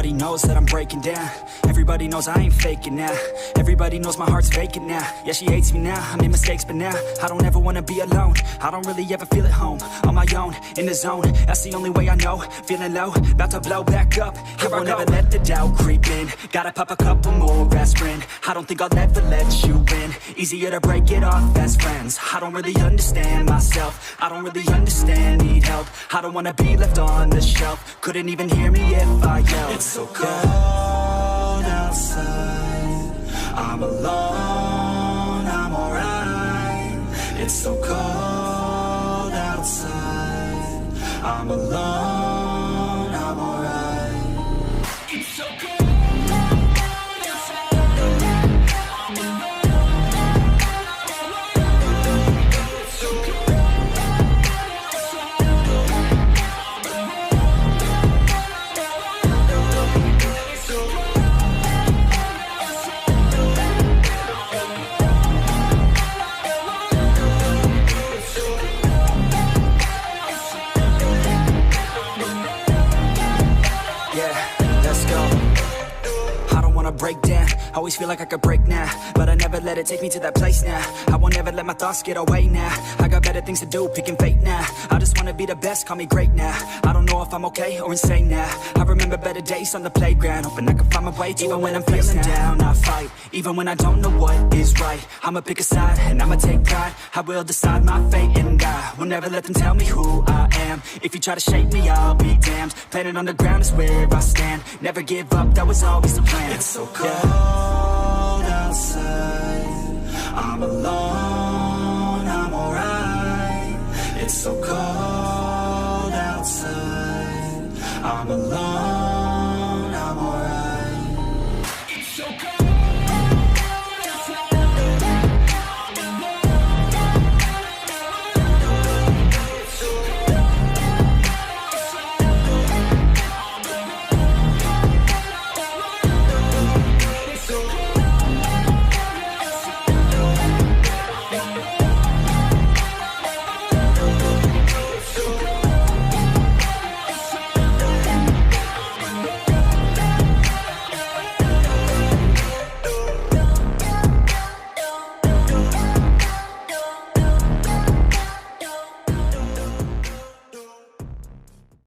Everybody knows that I'm breaking down. Everybody knows I ain't faking now. Everybody knows my heart's vacant now. Yeah, she hates me now, I made mistakes but now I don't ever wanna be alone. I don't really ever feel at home. On my own, in the zone, that's the only way I know. Feeling low, about to blow back up. I won't ever let the doubt creep in. Gotta pop a couple more aspirin. I don't think I'll ever let you in. Easier to break it off best friends. I don't really understand myself. I don't really understand, need help. I don't wanna be left on the shelf. Couldn't even hear me if I yelled. It's so cold outside, I'm alone, I'm alright. It's so cold outside, I'm alone, I'm alright. It's so cold. Break down, always feel like I could break now, but I never let it take me to that place now. I won't ever let my thoughts get away now. I got better things to do, picking fate now. I just wanna be the best, call me great now. I don't know if I'm okay or insane now. I remember better days on the playground, hoping I can find my way. Even when I'm feeling down, I fight. Even when I don't know what is right, I'ma pick a side and I'ma take pride. I will decide my fate and I will never let them tell me who I am. If you try to shake me, I'll be damned. Planet on the ground is where I stand. Never give up, that was always the plan. It's so cold